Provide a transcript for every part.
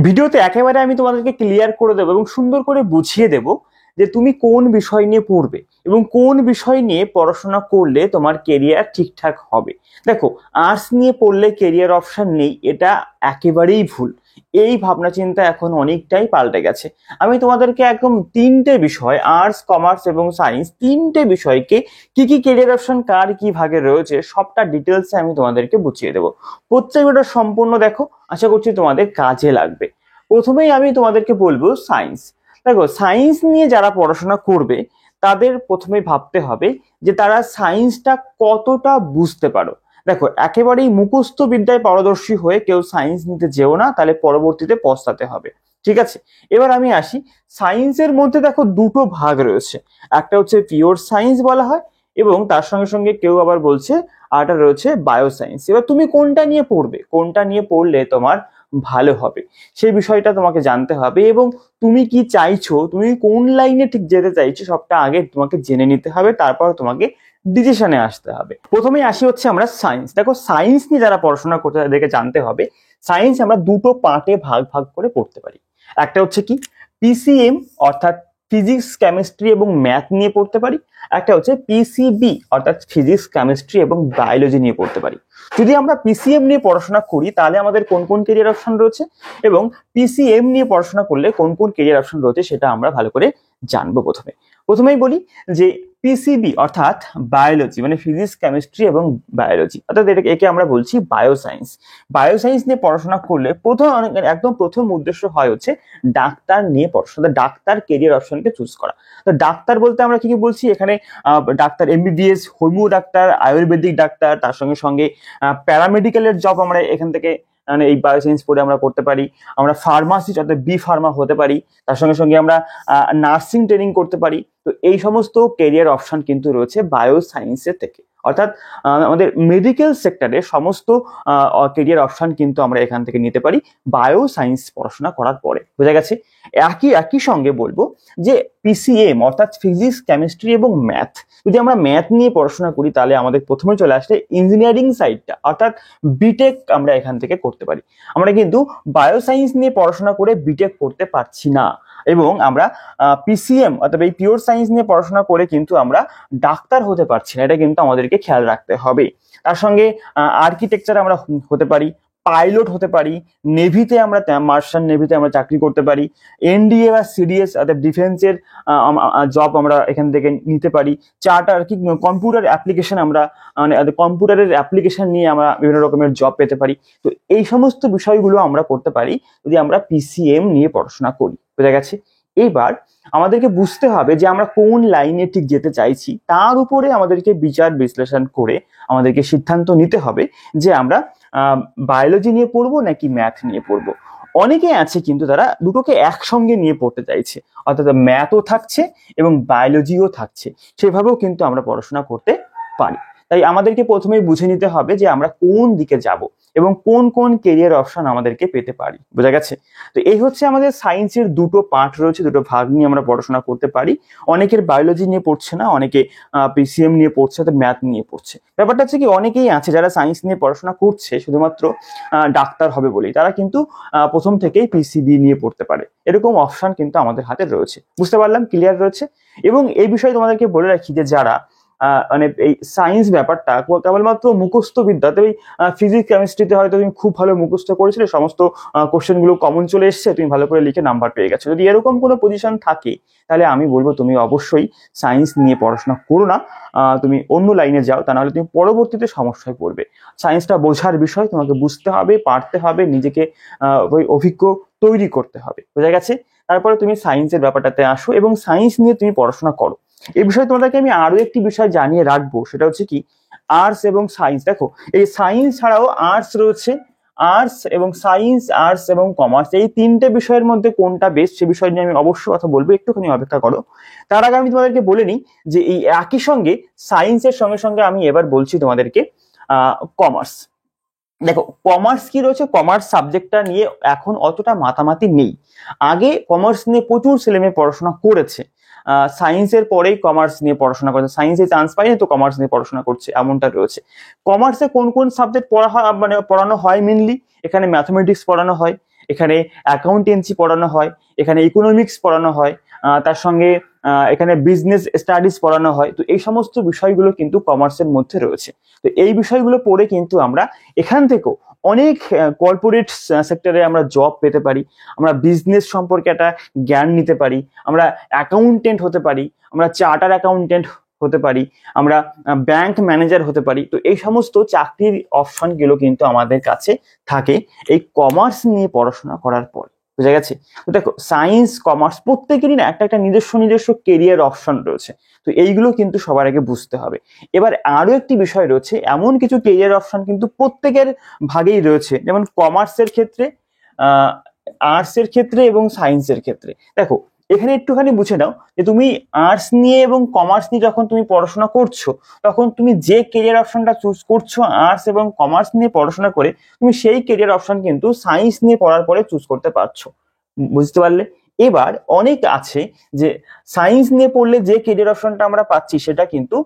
ভিডিওতে একেবারে আমি তোমাদেরকে ক্লিয়ার করে দেবো এবং সুন্দর করে বুঝিয়ে দেব যে তুমি কোন বিষয় নিয়ে পড়বে এবং কোন বিষয় নিয়ে পড়াশোনা করলে তোমার কেরিয়ার ঠিকঠাক হবে। দেখো, আর্টস নিয়ে পড়লে কেরিয়ার অপশন নেই, এটা একেবারেই ভুল। এই ভাবনা চিন্তা এখন অনেকটাই পাল্টে গেছে। আমি তোমাদেরকে একদম তিনটে বিষয়, আর্টস, কমার্স এবং সায়েন্স, তিনটে বিষয়কে কি কি কেরিয়ার অপশন কার কি ভাগে রয়েছে সবটা ডিটেলসে আমি তোমাদেরকে বুঝিয়ে দেবো। প্রত্যেক ভিডিও সম্পূর্ণ দেখো, আশা করছি তোমাদের কাজে লাগবে। প্রথমেই আমি তোমাদেরকে বলবো সায়েন্স। দেখো, সায়েন্স নিয়ে যারা পড়াশোনা করবে তাদের প্রথমে ভাবতে হবে যে তারা সায়েন্সটা কতটা বুঝতে পারো। দেখো, একেবারেই মুখস্থ বিদ্যায় পারদর্শী হয়ে কেউ সায়েন্স নিতে যেও না, তাহলে পরবর্তীতে পস্তাতে হবে। ঠিক আছে, এবার আমি আসি। সায়েন্সের মধ্যে দেখো দুটো ভাগ রয়েছে, একটা হচ্ছে পিওর সায়েন্স বলা হয় এবং তার সঙ্গে সঙ্গে কেউ আবার বলছে আরটা রয়েছে বায়ো সায়েন্স। এবার তুমি কোনটা নিয়ে পড়বে, কোনটা নিয়ে পড়লে তোমার ভালো হবে সেই বিষয়টা তোমাকে জানতে হবে এবং তুমি কি চাইছো, তুমি কোন লাইনে ঠিক যেতে চাইছো সবটা আগে তোমাকে জেনে নিতে হবে, তারপর তোমাকে ডিসিশনে আসতে হবে। প্রথমেই আসি হচ্ছে আমরা সায়েন্স। দেখো, সায়েন্স নিয়ে যারা পড়াশোনা করতে তাদেরকে জানতে হবে সায়েন্স আমরা দুটো পার্টে ভাগ ভাগ করে পড়তে পারি। একটা হচ্ছে কি পিসিএম অর্থাৎ ফিজিক্স, কেমিস্ট্রি এবং ম্যাথ নিয়ে পড়তে পারি। একটা হচ্ছে পিসিবি অর্থাৎ ফিজিক্স, কেমিস্ট্রি এবং বায়োলজি নিয়ে পড়তে পারি। যদি আমরা পিসিএম নিয়ে পড়াশোনা করি তাহলে আমাদের কোন কোন কেরিয়ার অপশন রয়েছে এবং পিসিএম নিয়ে পড়াশোনা করলে কোন কোন কেরিয়ার অপশন রয়েছে সেটা আমরা ভালো করে জানবো। প্রথমেই বলি যে পিসিবি অর্থাৎ বায়োলজি মানে ফিজিক্স, কেমিস্ট্রি এবং বায়োলজি, অর্থাৎ একে আমরা বলছি বায়োসায়েন্স। বায়োসায়েন্স নিয়ে পড়াশোনা করলে একদম প্রথম উদ্দেশ্য হয় হচ্ছে ডাক্তার নিয়ে পড়াশোনা, ডাক্তার কেরিয়ার অপশনকে চুজ করা। তো ডাক্তার বলতে আমরা কি কি বলছি এখানে? Doctor MBBS, homeo doctor, Ayurvedic doctor, তার সঙ্গে সঙ্গে প্যারামেডিক্যালের জব আমরা এখান থেকে মানে এই বায়োসায়েন্স পড়ে আমরা করতে পারি। আমরা ফার্মাসিস্ট অর্থাৎ বি ফার্মা হতে পারি। তার সঙ্গে সঙ্গে আমরা নার্সিং ট্রেনিং করতে পারি। তো এই সমস্ত কেরিয়ার অপশন কিন্তু রয়েছে বায়ো সায়েন্সের থেকে, অর্থাৎ আমাদের মেডিকেল সেক্টরে সমস্ত কেরিয়ার অপশন কিন্তু আমরা এখান থেকে নিতে পারি বায়ো সায়েন্স পড়াশোনা করার পরে। বোঝা গেছে? একই সঙ্গে বলবো যে পিসিএম অর্থাৎ ফিজিক্স, কেমিস্ট্রি এবং ম্যাথ, যদি আমরা ম্যাথ নিয়ে পড়াশোনা করি তাহলে আমাদের প্রথমে চলে আসে ইঞ্জিনিয়ারিং সাইডটা, অর্থাৎ বিটেক আমরা এখান থেকে করতে পারি। আমরা কিন্তু বায়ো সায়েন্স নিয়ে পড়াশোনা করে বিটেক করতে পারছি না এবং আমরা পিসিএম অর্থাৎ এই পিওর সায়েন্স নিয়ে পড়াশোনা করে কিন্তু আমরা ডাক্তার হতে পারছি না, এটা কিন্তু আমাদেরকে খেয়াল রাখতে হবে। তার সঙ্গে আর্কিটেকচার আমরা হতে পারি, পাইলট হতে পারি, নেভিতে আমরা মার্শাল নেভিতে আমরা চাকরি করতে পারি, এনডিএ বা সিডিএস অর্থাৎ ডিফেন্সের জব আমরা এখান থেকে নিতে পারি। চার্টার কি কম্পিউটার অ্যাপ্লিকেশন আমরা মানে কম্পিউটারের অ্যাপ্লিকেশন নিয়ে আমরা বিভিন্ন রকমের জব পেতে পারি। তো এই সমস্ত বিষয়গুলো আমরা করতে পারি যদি আমরা পিসিএম নিয়ে পড়াশোনা করি। বোঝা গেছে? এইবার আমাদেরকে বুঝতে হবে যে আমরা কোন লাইনে ঠিক যেতে চাইছি, তার উপরে আমাদেরকে বিচার বিশ্লেষণ করে আমাদেরকে সিদ্ধান্ত নিতে হবে যে আমরা বায়োলজি নিয়ে পড়বো নাকি ম্যাথ নিয়ে পড়বো। অনেকে আছে কিন্তু তারা দুটোকে একসঙ্গে নিয়ে পড়তে চাইছে, অর্থাৎ ম্যাথও থাকছে এবং বায়োলজিও থাকছে, সেভাবেও কিন্তু আমরা পড়াশোনা করতে পারি। তাই আমাদেরকে প্রথমেই বুঝে নিতে হবে যে আমরা কোন দিকে যাব এবং কোন কোন কেরিয়ার অপশন আমাদেরকে পেতে পারি। বোঝা গেছে? তো এই হচ্ছে আমাদের সায়েন্সের দুটো পার্ট রয়েছে, দুটো ভাগ নিয়ে আমরা পড়াশোনা করতে পারি। অনেকের বায়োলজি নিয়ে পড়ছে না, অনেকে পিসিএম নিয়ে পড়ছে, তো ম্যাথ নিয়ে পড়ছে। ব্যাপারটা হচ্ছে কি অনেকেই আছে যারা সায়েন্স নিয়ে পড়াশোনা করছে শুধুমাত্র ডাক্তার হবে বলেই, তারা কিন্তু প্রথম থেকেই পিসিবি নিয়ে পড়তে পারে। এরকম অপশন কিন্তু আমাদের হাতে রয়েছে। বুঝতে পারলাম? ক্লিয়ার রয়েছে? এবং এই বিষয়ে তোমাদেরকে বলে রাখি যে যারা মানে এই সায়েন্স ব্যাপারটা কেবলমাত্র মুখস্থ বিদ্যা, তবে ফিজিক্স, কেমিস্ট্রিতে হয়তো তুমি খুব ভালো মুখস্থ করেছিলে, সমস্ত কোশ্চেন গুলো কমন চলে এসছে, তুমি ভালো করে লিখে নাম্বার পেয়ে গেছো। যদি এরকম কোনো পজিশন থাকে তাহলে আমি বলবো তুমি অবশ্যই সায়েন্স নিয়ে পড়াশোনা করো না, তুমি অন্য লাইনে যাও, তা নাহলে তুমি পরবর্তীতে সমস্যায় পড়বে। সায়েন্সটা বোঝার বিষয়, তোমাকে বুঝতে হবে, পারতে হবে, নিজেকে ওই অভিজ্ঞ তৈরি করতে হবে। বোঝা গেছে? তারপরে তুমি সায়েন্সের ব্যাপারটাতে আসো এবং সায়েন্স নিয়ে তুমি পড়াশোনা করো। এই বিষয়ে তোমাদেরকে আমি আরো একটি বিষয় জানিয়ে রাখবো, সেটা হচ্ছে কি আর্টস এবং সায়েন্স। দেখো, এই সায়েন্স ছাড়াও আর্টস রয়েছে, আর্টস এবং সায়েন্স, আর্টস এবং কমার্স, এই তিনটে বিষয়ের মধ্যে কোনটা বেস্ট সে বিষয় নিয়ে আমি অবশ্যই কথা বলবো, একটুখানি অপেক্ষা করো। তার আগে আমি তোমাদেরকে বলে নিই যে এই একই সঙ্গে সায়েন্সের সঙ্গে সঙ্গে আমি এবার বলছি তোমাদেরকে কমার্স। দেখো, কমার্স কি রয়েছে, কমার্স সাবজেক্টটা নিয়ে এখন অতটা মাতামাতি নেই। আগে কমার্স নিয়ে প্রচুর ছেলেমেয়ে পড়াশোনা করেছে, সায়েন্সের পরেই কমার্স নিয়ে পড়াশোনা করছে, সায়েন্সে চান্স পায়নি তো কমার্স নিয়ে পড়াশোনা করছে, এমনটা রয়েছে। কমার্সে কোন কোন সাবজেক্ট পড়া হয় মানে পড়ানো হয় মেনলি? এখানে ম্যাথমেটিক্স পড়ানো হয়, এখানে অ্যাকাউন্টেন্সি পড়ানো হয়, এখানে ইকোনমিক্স পড়ানো হয়, তার সঙ্গে এখানে বিজনেস স্টাডিজ পড়ানো হয়। তো এই সমস্ত বিষয়গুলো কিন্তু কমার্সের মধ্যে রয়েছে। তো এই বিষয়গুলো পড়ে কিন্তু আমরা এখান থেকেও অনেক কর্পোরেট সেক্টরে আমরা জব পেতে পারি, আমরা বিজনেস সম্পর্কে একটা জ্ঞান নিতে পারি, আমরা অ্যাকাউন্টেন্ট হতে পারি, আমরা চার্টার অ্যাকাউন্টেন্ট হতে পারি, আমরা ব্যাংক ম্যানেজার হতে পারি। তো এই সমস্ত চাকরির অপশনগুলো কিন্তু আমাদের কাছে থাকে এই কমার্স নিয়ে পড়াশোনা করার পর। বুঝা গেছে? তো দেখো, সায়েন্স কমার্স প্রত্যেকেরই না একটা একটা নিজস্ব কেরিয়ার অপশন রয়েছে। তো এইগুলো কিন্তু সবার আগে বুঝতে হবে। এবার আরো একটি বিষয় রয়েছে, এমন কিছু কেরিয়ার অপশন কিন্তু প্রত্যেকের ভাগেই রয়েছে, যেমন কমার্সের ক্ষেত্রে, আর্টসের ক্ষেত্রে এবং সায়েন্সের ক্ষেত্রে। দেখো, এখানে একটুখানি বুঝে নাও যে তুমি আর্টস নিয়ে এবং কমার্স নিয়ে যখন তুমি পড়াশোনা করছো, তখন তুমি যে কেরিয়ার অপশনটা চুজ করছো আর্টস এবং কমার্স নিয়ে পড়াশোনা করে, তুমি সেই কেরিয়ার অপশন কিন্তু সায়েন্স নিয়ে পড়ার পরে চুজ করতে পারছো। বুঝতে পারলে? এবার অনেক আছে যে সায়েন্স নিয়ে পড়লে যে কেরিয়ার অপশনটা আমরা পাচ্ছি, সেটা কিন্তু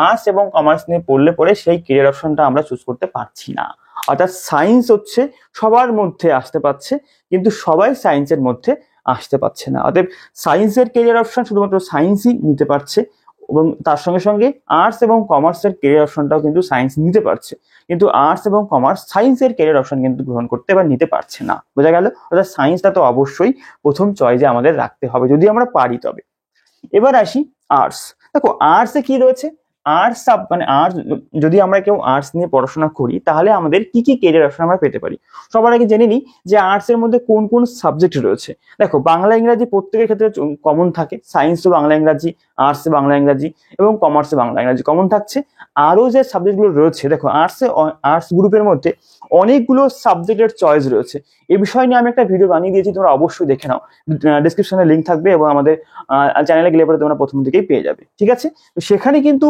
আর্টস এবং কমার্স নিয়ে পড়লে পরে সেই কেরিয়ার অপশনটা আমরা চুজ করতে পারছি না। অর্থাৎ সায়েন্স হচ্ছে সবার মধ্যে আসতে পারছে, কিন্তু সবাই সায়েন্সের মধ্যে আসতে পারছে না। অতএব সায়েন্সের কেরিয়ার অপশন শুধুমাত্র সায়েন্সই নিতে পারছে, এবং তার সঙ্গে সঙ্গে আর্টস এবং কমার্সের কেরিয়ার অপশনটাও কিন্তু সায়েন্স নিতে পারছে, কিন্তু আর্টস এবং কমার্স সায়েন্সের কেরিয়ার অপশন কিন্তু গ্রহণ করতে বা নিতে পারছে না। বোঝা গেল? অর্থাৎ সায়েন্সটা তো অবশ্যই প্রথম চয়েসে আমাদের রাখতে হবে, যদি আমরা পারি তবে। এবার আসি আর্টস। দেখো, আর্টসে কি রয়েছে? আর্টস মানে আর্টস, যদি আমরা কেউ আর্টস নিয়ে পড়াশোনা করি, তাহলে আমাদের কি কি কেরিয়ার অপশন আমরা পেতে পারি। সবার আগে জেনে নিই যে আর্টস এর মধ্যে কোন কোন সাবজেক্ট রয়েছে। দেখো, বাংলা ইংরাজি প্রত্যেকের ক্ষেত্রে কমন থাকে, সায়েন্সে বাংলা ইংরাজি, আর্টসে বাংলা ইংরাজি এবং কমার্সে বাংলা ইংরাজি কমন থাকছে। আরো যে সাবজেক্টগুলো রয়েছে, দেখো আর্টস গ্রুপের মধ্যে অনেকগুলো সাবজেক্টের চয়েস রয়েছে। এই বিষয় নিয়ে আমি একটা ভিডিও বানিয়ে দিয়েছি, তোমরা অবশ্যই দেখে নাও, ডিসক্রিপশনে লিঙ্ক থাকবে এবং আমাদের চ্যানেলে গেলে পরে তোমরা প্রথম দিকেই পেয়ে যাবে। ঠিক আছে? তো সেখানে কিন্তু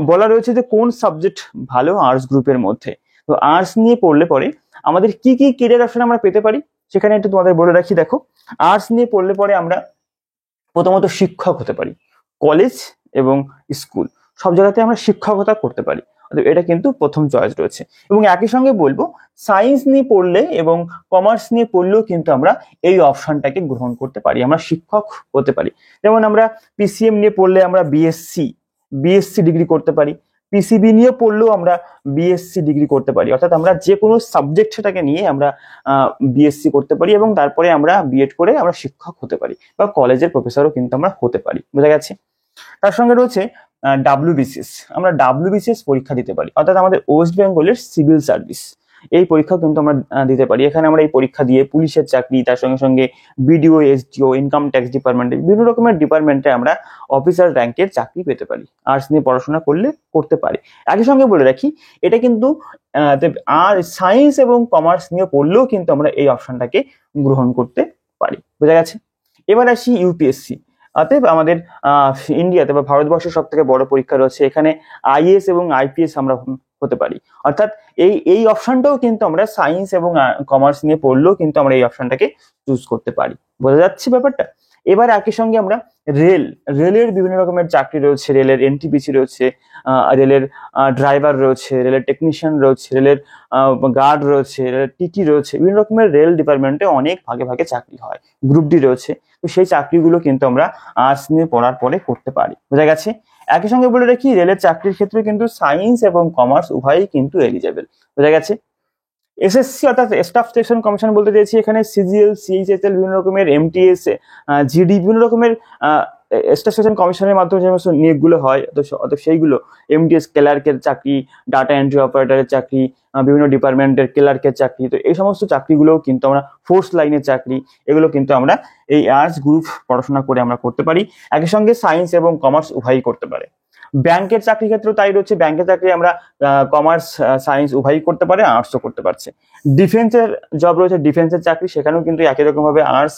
বলা রয়েছে যে কোন সাবজেক্ট ভালো আর্টস গ্রুপের মধ্যে। তো আর্টস নিয়ে পড়লে পরে আমাদের কি কি কেরিয়ার অপশন আমরা পেতে পারি, সেখানে একটু তোমাদের বলে রাখি। দেখো, আর্টস নিয়ে পড়লে পরে আমরা প্রথমত শিক্ষক হতে পারি, কলেজ এবং স্কুল সব জায়গাতে আমরা শিক্ষকতা করতে পারি। এটা কিন্তু প্রথম চয়েস রয়েছে। এবং একই সঙ্গে বলবো, সায়েন্স নিয়ে পড়লে এবং কমার্স নিয়ে পড়লেও কিন্তু আমরা এই অপশনটাকে গ্রহণ করতে পারি, আমরা শিক্ষক হতে পারি। যেমন আমরা পিসিএম নিয়ে পড়লে আমরা বিএসসি ডিগ্রি করতে পারি, পিসিবি নিয়ে পড়লেও আমরা বিএসসি ডিগ্রি করতে পারি। অর্থাৎ আমরা যে কোনো সাবজেক্ট সেটাকে নিয়ে আমরা বিএসসি করতে পারি এবং তারপরে আমরা বিএড করে আমরা শিক্ষক হতে পারি বা কলেজের প্রফেসরও কিন্তু আমরা হতে পারি। বোঝা গেছে? তার সঙ্গে রয়েছে ডাব্লিউবিসিএস, আমরা ডাব্লিউবিসিএস পরীক্ষা দিতে পারি, অর্থাৎ আমাদের ওয়েস্ট বেঙ্গলের সিভিল সার্ভিস, এই পরীক্ষা কিন্তু আমরা দিতে পারি। এখানে আমরা এই পরীক্ষা দিয়ে পুলিশের চাকরি, তার সঙ্গে সঙ্গে বিডিও, এসডিও, ইনকাম ট্যাক্স ডিপার্টমেন্টে, বিভিন্ন রকমের ডিপার্টমেন্টে আমরা অফিসার র্যাঙ্কের চাকরি পেতে পারি, আর্টস নিয়ে পড়াশোনা করলে করতে পারি। একই সঙ্গে বলে রাখি, এটা কিন্তু আর সায়েন্স এবং কমার্স নিয়ে পড়লেও কিন্তু আমরা এই অপশনটাকে গ্রহণ করতে পারি। বোঝা গেছে? এবার আসি ইউপিএসসি। অতএব আমাদের ইন্ডিয়াতে বা ভারতবর্ষের সব থেকে বড় পরীক্ষা রয়েছে, এখানে আইএএস এবং আইপিএস আমরা হতে পারি। অর্থাৎ এই অপশনটাও কিন্তু আমরা সায়েন্স এবং কমার্স নিয়ে পড়লেও কিন্তু আমরা এই অপশনটাকে চুজ করতে পারি। বোঝা যাচ্ছে ব্যাপারটা? এবার একই সঙ্গে আমরা রেলের বিভিন্ন রকমের চাকরি রয়েছে, রেলের এনটিপিসি রয়েছে, রেলের ড্রাইভার রয়েছে, রেলের টেকনিশিয়ান রয়েছে, রেলের গার্ড রয়েছে, রেলের টিটি রয়েছে, বিভিন্ন রকমের রেল ডিপার্টমেন্টে অনেক ভাগে ভাগে চাকরি হয়, গ্রুপ ডি রয়েছে। তো সেই চাকরিগুলো কিন্তু আমরা আর্টস নিয়ে পড়ার পরে করতে পারি। বোঝা গেছে? একই সঙ্গে বলে রাখি, রেলের চাকরির ক্ষেত্রে কিন্তু সায়েন্স এবং কমার্স উভয়ই কিন্তু এলিজেবল। বোঝা গেছে? এসএসসি অর্থাৎ স্টাফ সিলেকশন কমিশন বলতে চাইছি এখানে সিজিএল, সিএইচএসএল, বিভিন্ন রকমের এমটিএস, জিডি, বিভিন্ন রকমের স্টাফ সিলেকশন কমিশনের মাধ্যমে যে সমস্ত নিয়োগগুলো হয়, অর্থাৎ সেইগুলো এমটিএস ক্লার্কের চাকরি, ডাটা এন্ট্রি অপারেটরের চাকরি, বিভিন্ন ডিপার্টমেন্টের ক্লার্কের চাকরি, তো এই সমস্ত চাকরিগুলোও কিন্তু আমরা, ফোর্স লাইনের চাকরি, এগুলো কিন্তু আমরা এই আর্টস গ্রুপ পড়াশোনা করে আমরা করতে পারি। একই সঙ্গে সায়েন্স এবং কমার্স উভয়ই করতে পারে। ব্যাংকের চাকরি ক্ষেত্রেও তাই রয়েছে, ব্যাংকের চাকরি আমরা কমার্স সায়েন্স উভয়ই করতে পারে, আর্টসও করতে পারছে। ডিফেন্সের জব রয়েছে, ডিফেন্সের চাকরি, সেখানেও কিন্তু একই রকম ভাবে আর্টস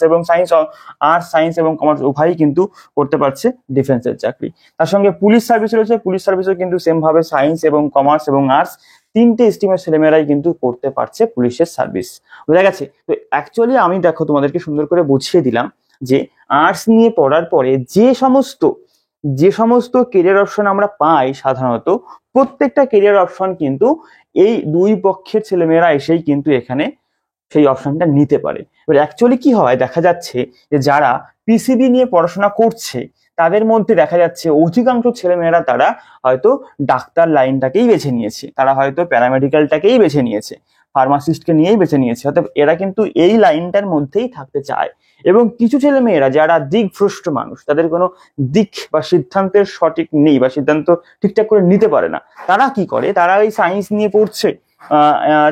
সায়েন্স এবং কমার্স উভয়ই কিন্তু করতে পারছে ডিফেন্সের চাকরি। তার সঙ্গে পুলিশ সার্ভিস রয়েছে, পুলিশ সার্ভিসও কিন্তু সেম ভাবে সায়েন্স এবং কমার্স এবং আর্টস তিনটে স্ট্রিমের ছেলেমেয়েরাই কিন্তু করতে পারছে পুলিশের সার্ভিস। বোঝা গেছে? তো অ্যাকচুয়ালি আমি দেখো তোমাদেরকে সুন্দর করে বুঝিয়ে দিলাম যে আর্টস নিয়ে পড়ার পরে যে সমস্ত কেরিয়ার অপশন আমরা পাই, সাধারণত প্রত্যেকটা কেরিয়ার অপশন কিন্তু এই দুই পক্ষের ছেলেমেয়েরা এসেই কিন্তু এখানে সেই অপশনটা নিতে পারে। এবার অ্যাকচুয়ালি কি হয়, দেখা যাচ্ছে যে যারা পিসিবি নিয়ে পড়াশোনা করছে তাদের মধ্যে দেখা যাচ্ছে অধিকাংশ ছেলেমেয়েরা তারা হয়তো ডাক্তার লাইনটাকেই বেছে নিয়েছে, তারা হয়তো প্যারামেডিক্যালটাকেই বেছে নিয়েছে, ফার্মাসিস্টকে নিয়েই বেছে নিয়েছে, অর্থাৎ এরা কিন্তু এই লাইনটার মধ্যেই থাকতে চায়। এবং কিছু ছেলেমেয়েরা যারা দিকভ্রষ্ট মানুষ, তাদের কোনো দিক বা সিদ্ধান্তের সঠিক নেই বা সিদ্ধান্ত ঠিকঠাক করে নিতে পারে না, তারা কি করে, তারা ওই সায়েন্স নিয়ে পড়ছে,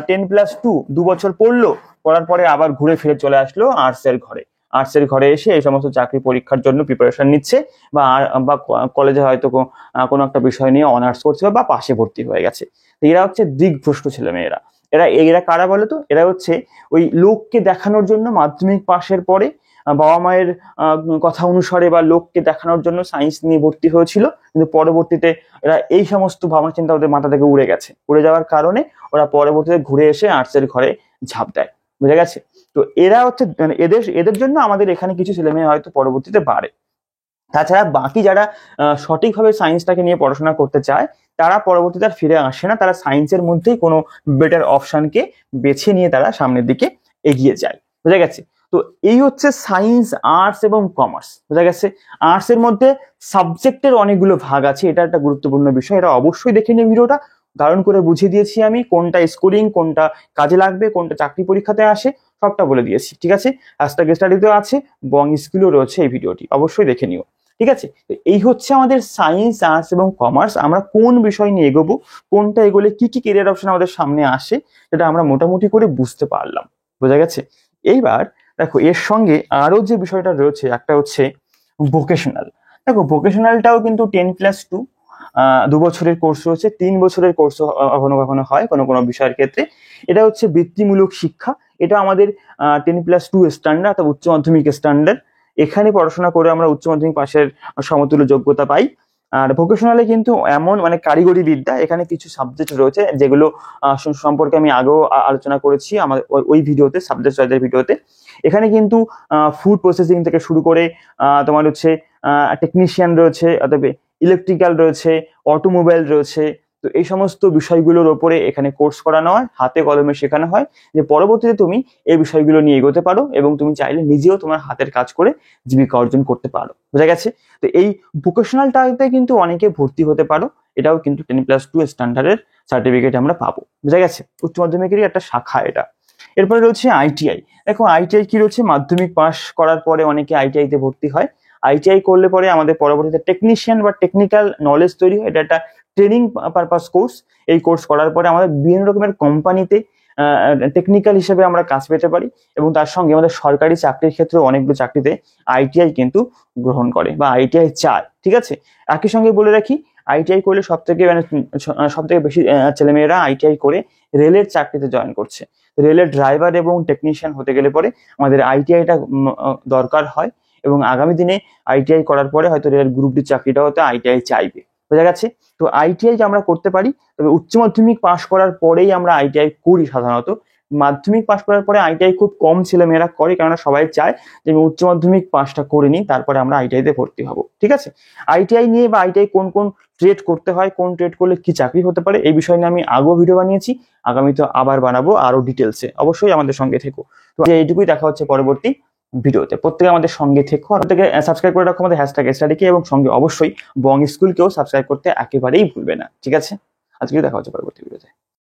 10+2 2 বছর পড়লো, পড়ার পরে আবার ঘুরে ফিরে চলে আসলো আর্টসের ঘরে এসে এই সমস্ত চাকরি পরীক্ষার জন্য প্রিপারেশন নিচ্ছে, বা কলেজে হয়তো কোনো একটা বিষয় নিয়ে অনার্স করছে বা পাশে ভর্তি হয়ে গেছে। এরা হচ্ছে দিকভ্রষ্ট ছেলেমেয়েরা। এরা কারা বলে তো, এরা হচ্ছে ওই লোককে দেখানোর জন্য মাধ্যমিক পাশের পরে বাবা মায়ের কথা অনুসারে বা লোককে দেখানোর জন্য সায়েন্স নিয়ে ভর্তি হয়েছিল, কিন্তু পরবর্তীতে এরা এই সমস্ত ভাবনা চিন্তা ওদের মাথা থেকে উড়ে যাওয়ার কারণে ওরা পরবর্তীতে ঘুরে এসে আর্টসের ঘরে ঝাঁপ দেয়। বুঝা গেছে? তো এরা হচ্ছে মানে এদের জন্য আমাদের এখানে কিছু ছেলেমেয়ে হয়তো পরবর্তীতে বাড়ে। তাছাড়া বাকি যারা সঠিকভাবে সায়েন্সটাকে নিয়ে পড়াশোনা করতে চায় তারা পরবর্তীতে আর ফিরে আসে না, তারা সায়েন্সের মধ্যেই কোনো বেটার অপশনকে বেছে নিয়ে তারা সামনের দিকে এগিয়ে যায়। বুঝা গেছে? তো এই হচ্ছে সায়েন্স, আর্টস এবং কমার্স। বুঝা গেছে? আর্টস এর মধ্যে সাবজেক্টের অনেকগুলো ভাগ আছে, এটা একটা গুরুত্বপূর্ণ বিষয়, এটা অবশ্যই দেখে নিয়ে ভিডিওটা দারুণ করে বুঝিয়ে দিয়েছি আমি, কোনটা স্কোরিং, কোনটা কাজে লাগবে, কোনটা চাকরি পরীক্ষাতে আসে, সবটা বলে দিয়েছি। ঠিক আছে? হ্যাশট্যাগ স্টাডিতেও আছে, বং স্কুলেও রয়েছে এই ভিডিওটি, অবশ্যই দেখে নিও। ঠিক আছে? এই হচ্ছে আমাদের সায়েন্স, আর্টস এবং কমার্স। আমরা কোন বিষয় নিয়ে এগোবো, কোনটা এগোলে কি কি কেরিয়ার অপশন আমাদের সামনে আসে, সেটা আমরা মোটামুটি করে বুঝতে পারলাম। বোঝা গেছে? এইবার দেখো এর সঙ্গে আরো যে বিষয়টা রয়েছে, একটা হচ্ছে ভোকেশনাল। দেখো ভোকেশনালটাও কিন্তু 10+2 2 বছরের কোর্স রয়েছে, 3 বছরের কোর্স কখনো কখনো হয় কোনো কোনো বিষয়ের ক্ষেত্রে। এটা হচ্ছে বৃত্তিমূলক শিক্ষা, এটা আমাদের 10+2 স্ট্যান্ডার্ড অর্থাৎ উচ্চ মাধ্যমিক স্ট্যান্ডার্ড। এখানে পড়াশোনা করে আমরা উচ্চ মাধ্যমিক পাশের সমতুল্য যোগ্যতা পাই। আর ভোকেশনালে কিন্তু এমন মানে কারিগরি বিদ্যা, এখানে কিছু সাবজেক্ট রয়েছে যেগুলো সম্পর্কে আমি আগেও আলোচনা করেছি আমার ওই ভিডিওতে, সাবজেক্ট চয়েসের ভিডিওতে। এখানে কিন্তু ফুড প্রসেসিং থেকে শুরু করে তোমার হচ্ছে টেকনিশিয়ান রয়েছে, অথবা ইলেকট্রিক্যাল রয়েছে, অটোমোবাইল রয়েছে। তো এই সমস্ত বিষয়গুলোর ওপরে এখানে কোর্স করানো হয়, হাতে কলমে শেখানো হয়, যে পরবর্তীতে তুমি এই বিষয়গুলো নিয়ে এগোতে পারো এবং তুমি চাইলে নিজেও তোমার হাতের কাজ করে জীবিকা অর্জন করতে পারো। বুঝা গেছে? তো এই ভোকেশনালটাতে কিন্তু অনেকে ভর্তি হতে পারো, এটাও কিন্তু 10+2 স্ট্যান্ডার্ডের সার্টিফিকেট আমরা পাবো। বুঝা গেছে? উচ্চ মাধ্যমিকেরই একটা শাখা এটা। এরপরে রয়েছে আইটিআই। দেখো আইটিআই কি রয়েছে, মাধ্যমিক পাস করার পরে অনেকে আইটিআই তে ভর্তি হয়। আইটিআই করলে পরে আমাদের পরবর্তীতে টেকনিশিয়ান বা টেকনিক্যাল নলেজ তৈরি হয়, এটা একটা ট্রেনিং পারপাস কোর্স। এই কোর্স করার পরে আমাদের বিভিন্ন রকমের কোম্পানিতে টেকনিক্যাল হিসেবে আমরা কাজ পেতে পারি, এবং তার সঙ্গে আমাদের সরকারি চাকরির ক্ষেত্রে অনেকগুলো চাকরিতে আইটিআই কিন্তু গ্রহণ করে বা আইটিআই চায়। ঠিক আছে? একই সঙ্গে বলে রাখি, আইটিআই করলে সব থেকে বেশি ছেলেমেয়েরা আইটিআই করে রেলের চাকরিতে জয়েন করছে। রেলের ড্রাইভার এবং টেকনিশিয়ান হতে গেলে পরে আমাদের আইটিআইটা দরকার হয়, এবং আগামী দিনে আইটিআই করার পরে হয়তো রেলের গ্রুপ ডি চাকরিটা হতে আইটিআই চাইবে। বোঝা গেছে? তো আইটিআই আমরা করতে পারি, তবে উচ্চ মাধ্যমিক পাশ করার পরেই আমরা আইটিআই করি সাধারণত। মাধ্যমিক পাশ করার পরে আইটিআই খুব কম ছেলেমেয়েরা করে, কেননা সবাই চায় যে আমি উচ্চ মাধ্যমিক পাশটা করে নিই, তারপরে আমরা আইটিআইতে ভর্তি হব। ঠিক আছে? আইটিআই নিয়ে বা আইটিআই কোন কোন ট্রেড করতে হয়, কোন ট্রেড করলে কি চাকরি হতে পারে, এই বিষয় নিয়ে আমি আগেও ভিডিও বানিয়েছি, আগামীতে আবার বানাবো আরো ডিটেলসে। অবশ্যই আমাদের সঙ্গে থেকো। তো এইটুকুই, দেখা হচ্ছে পরবর্তী ভিডিওতে। প্রত্যেকে আমাদের সঙ্গে থেকো, আর প্রত্যেকে সাবস্ক্রাইব করে রাখো আমাদের হ্যাশট্যাগ স্টাডিকে, এবং সঙ্গে অবশ্যই বং স্কুলকেও সাবস্ক্রাইব করতে একেবারেই ভুলবে না। ঠিক আছে? আজকে দেখা হচ্ছে পরবর্তী ভিডিওতে।